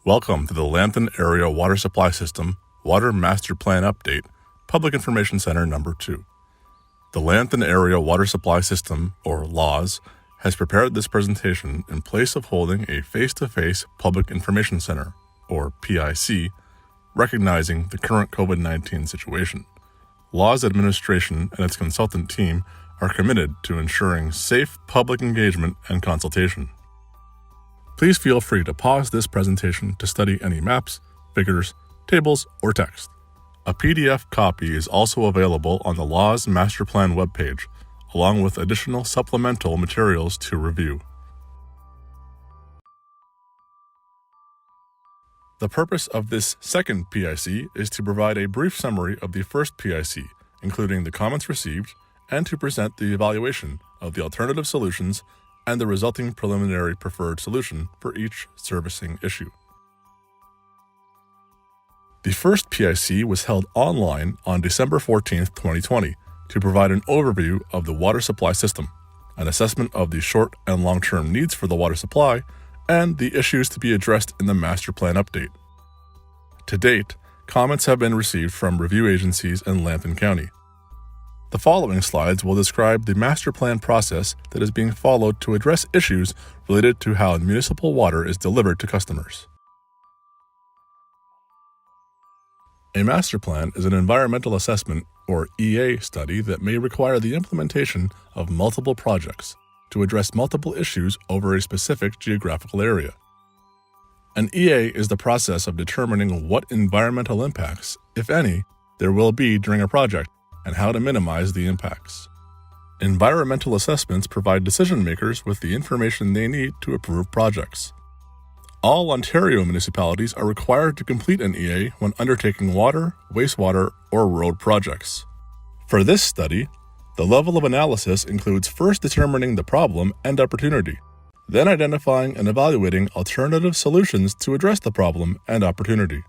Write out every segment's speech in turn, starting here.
Welcome to the Lambton Area Water Supply System Water Master Plan Update, Public Information Center Number 2. The Lambton Area Water Supply System, or LAWSS, has prepared this presentation in place of holding a face-to-face Public Information Center, or PIC, recognizing the current COVID-19 situation. LAWSS administration and its consultant team are committed to ensuring safe public engagement and consultation. Please feel free to pause this presentation to study any maps, figures, tables, or text. A PDF copy is also available on the LAWSS Master Plan webpage, along with additional supplemental materials to review. The purpose of this second PIC is to provide a brief summary of the first PIC, including the comments received, and to present the evaluation of the alternative solutions and the resulting preliminary preferred solution for each servicing issue. The first PIC was held online on December 14, 2020, to provide an overview of the water supply system, an assessment of the short and long-term needs for the water supply, and the issues to be addressed in the Master Plan update. To date, comments have been received from review agencies in Lambton County. The following slides will describe the master plan process that is being followed to address issues related to how municipal water is delivered to customers. A master plan is an environmental assessment, or EA, study that may require the implementation of multiple projects to address multiple issues over a specific geographical area. An EA is the process of determining what environmental impacts, if any, there will be during a project, and how to minimize the impacts. Environmental assessments provide decision-makers with the information they need to approve projects. All Ontario municipalities are required to complete an EA when undertaking water, wastewater, or road projects. For this study, the level of analysis includes first determining the problem and opportunity, then identifying and evaluating alternative solutions to address the problem and opportunity.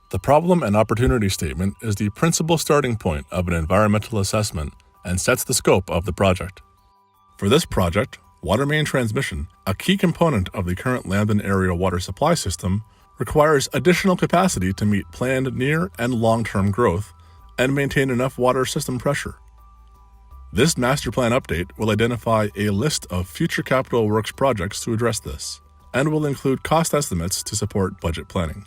The problem and opportunity statement is the principal starting point of an environmental assessment and sets the scope of the project. For this project, water main transmission, a key component of the current Lambton area water supply system, requires additional capacity to meet planned near and long-term growth and maintain enough water system pressure. This master plan update will identify a list of future capital works projects to address this, and will include cost estimates to support budget planning.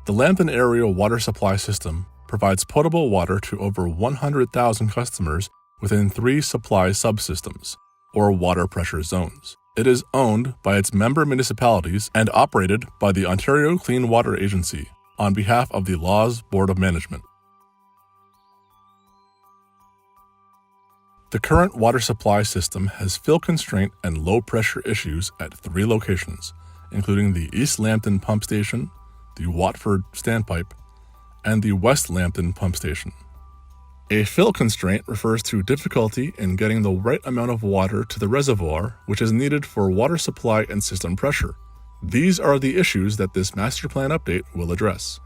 The Lambton Area Water Supply System provides potable water to over 100,000 customers within 3 supply subsystems, or water pressure zones. It is owned by its member municipalities and operated by the Ontario Clean Water Agency on behalf of the LAWSS Board of Management. The current water supply system has fill constraint and low pressure issues at 3 locations, including the East Lambton Pump Station, the Watford Standpipe, and the West Lambton Pump Station. A fill constraint refers to difficulty in getting the right amount of water to the reservoir which is needed for water supply and system pressure. These are the issues that this master plan update will address.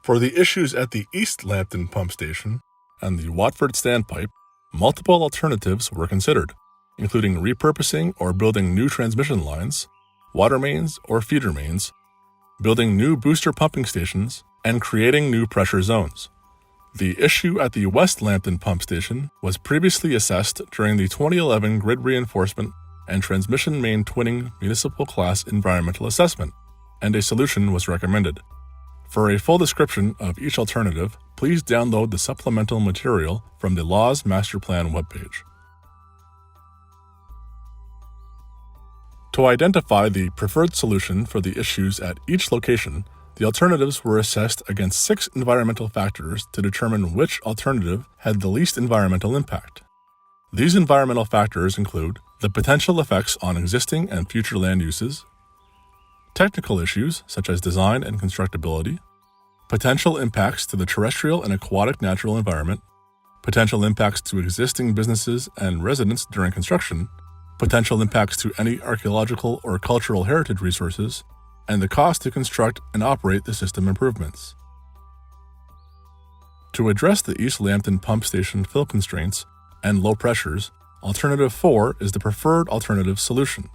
For the issues at the East Lambton Pump Station and the Watford Standpipe, multiple alternatives were considered, including repurposing or building new transmission lines, water mains or feeder mains, building new booster pumping stations, and creating new pressure zones. The issue at the West Lambton Pump Station was previously assessed during the 2011 Grid Reinforcement and Transmission Main Twinning Municipal Class Environmental Assessment, and a solution was recommended. For a full description of each alternative, please download the supplemental material from the LAWSS Master Plan webpage. To identify the preferred solution for the issues at each location, the alternatives were assessed against 6 environmental factors to determine which alternative had the least environmental impact. These environmental factors include the potential effects on existing and future land uses, technical issues such as design and constructability, potential impacts to the terrestrial and aquatic natural environment, potential impacts to existing businesses and residents during construction, potential impacts to any archaeological or cultural heritage resources, and the cost to construct and operate the system improvements. To address the East Lambton Pump Station fill constraints and low pressures, Alternative 4 is the preferred alternative solution.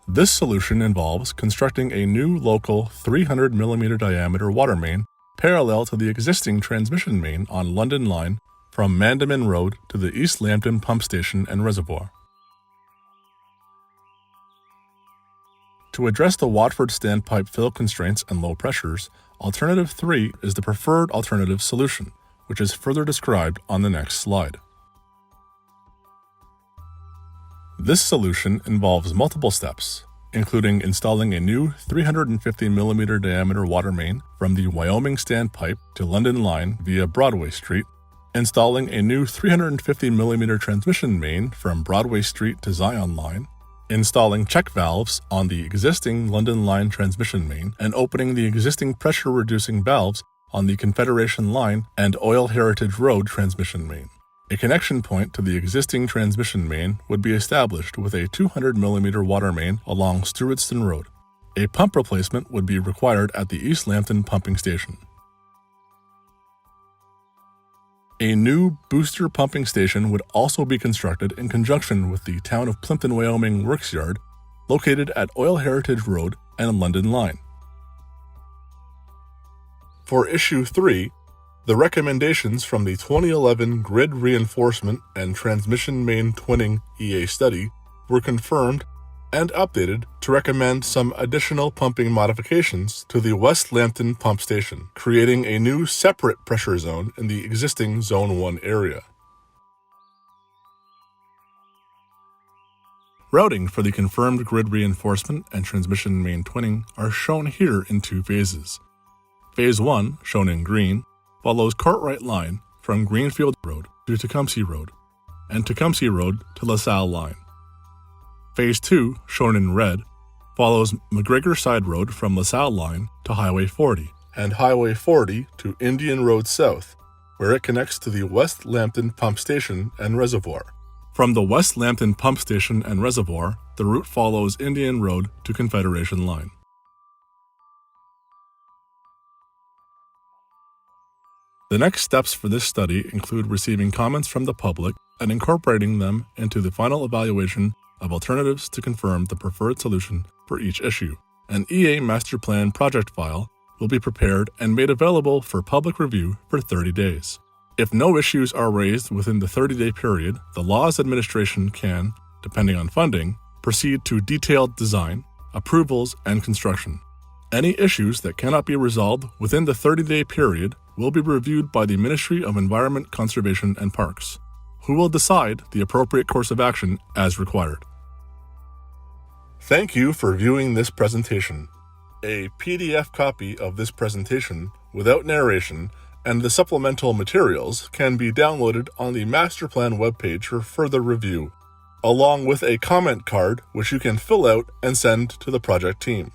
This solution involves constructing a new local 300 mm diameter water main parallel to the existing transmission main on London Line from Mandamin Road to the East Lambton Pump Station and Reservoir. To address the Watford standpipe fill constraints and low pressures, Alternative 3 is the preferred alternative solution, which is further described on the next slide. This solution involves multiple steps, including installing a new 350 mm diameter water main from the Wyoming standpipe to London Line via Broadway Street, installing a new 350 mm transmission main from Broadway Street to Zion Line, installing check valves on the existing London Line transmission main, and opening the existing pressure-reducing valves on the Confederation Line and Oil Heritage Road transmission main. A connection point to the existing transmission main would be established with a 200 mm water main along Stewartston Road. A pump replacement would be required at the East Lambton pumping station. A new booster pumping station would also be constructed in conjunction with the Town of Plimpton, Wyoming Works Yard, located at Oil Heritage Road and London Line. For Issue 3, the recommendations from the 2011 Grid Reinforcement and Transmission Main Twinning EA study were confirmed and updated to recommend some additional pumping modifications to the West Lambton pump station, creating a new separate pressure zone in the existing Zone 1 area. Routing for the confirmed grid reinforcement and transmission main twinning are shown here in two phases. Phase 1, shown in green, follows Cartwright Line from Greenfield Road to Tecumseh Road, and Tecumseh Road to LaSalle Line. Phase 2, shown in red, follows McGregor Side Road from LaSalle Line to Highway 40, and Highway 40 to Indian Road South, where it connects to the West Lambton Pump Station and Reservoir. From the West Lambton Pump Station and Reservoir, the route follows Indian Road to Confederation Line. The next steps for this study include receiving comments from the public and incorporating them into the final evaluation of alternatives to confirm the preferred solution for each issue. An EA Master Plan project file will be prepared and made available for public review for 30 days. If no issues are raised within the 30-day period, the LAWSS administration can, depending on funding, proceed to detailed design, approvals, and construction. Any issues that cannot be resolved within the 30-day period will be reviewed by the Ministry of Environment, Conservation, and Parks, who will decide the appropriate course of action as required. Thank you for viewing this presentation. A PDF copy of this presentation, without narration, and the supplemental materials can be downloaded on the Master Plan webpage for further review, along with a comment card which you can fill out and send to the project team.